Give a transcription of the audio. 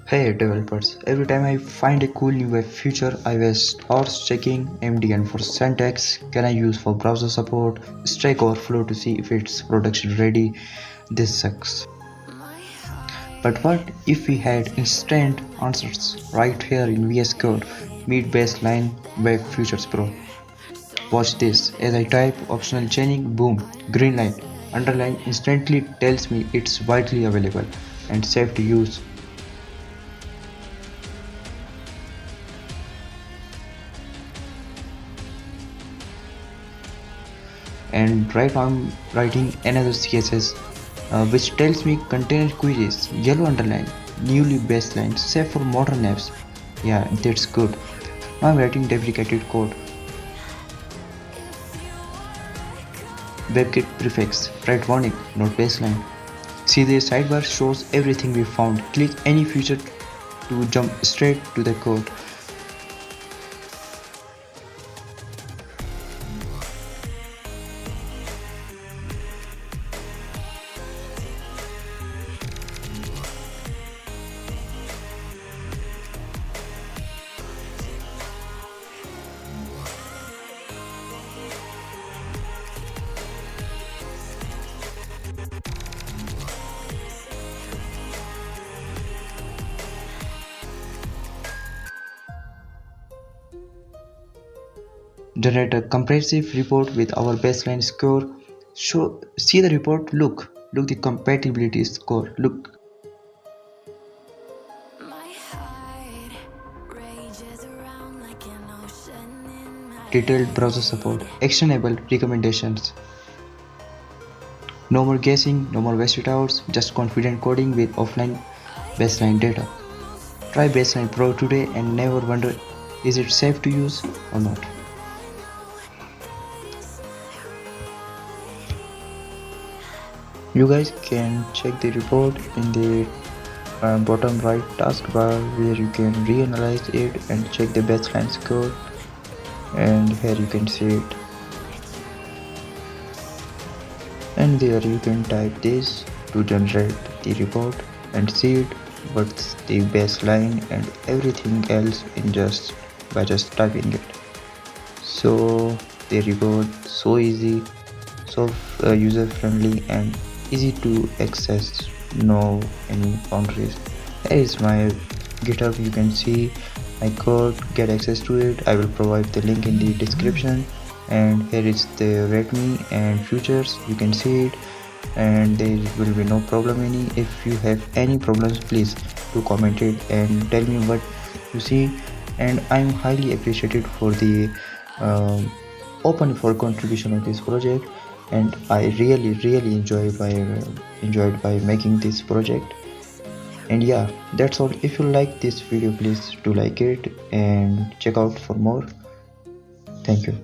Hey developers, every time I find a cool new web feature, I waste hours checking MDN for syntax, CanIUse for browser support, Strike Overflow to see if it's production ready. This sucks. But what if we had instant answers right here in VSCode? Meet baseline web features pro. Watch this. As I type optional chaining, boom, green line. Underline instantly tells me it's widely available and safe to use. And right now I'm writing another CSS which tells me container quizzes, yellow underline, newly baseline, safe for modern apps. Yeah, that's good. Now I'm writing deprecated code. WebKit prefix, write warning, not baseline. See the sidebar shows everything we found. Click any feature to jump straight to the code. Generate a comprehensive report with our baseline score. See the report. Look the compatibility score. Look. Detailed browser support. Actionable recommendations. No more guessing, no more wasted hours, just confident coding with offline baseline data. Try Baseline Pro today and never wonder is it safe to use or not. You guys can check the report in the bottom right taskbar where you can reanalyze it and check the baseline score, and here you can see it, and there you can type this to generate the report and see it what's the baseline and everything else in just by just typing it. So the report so easy, so user friendly and easy to access, no any boundaries. Here is my GitHub, you can see my code, get access to it. I will provide the link in the description, and here is the readme and features, you can see it, and there will be no problem any. If you have any problems, please do comment it and tell me what you see, and I'm highly appreciated for the open for contribution of this project, and I really enjoyed by making this project. And yeah, that's all. If you like this video, please do like it and check out for more. Thank you.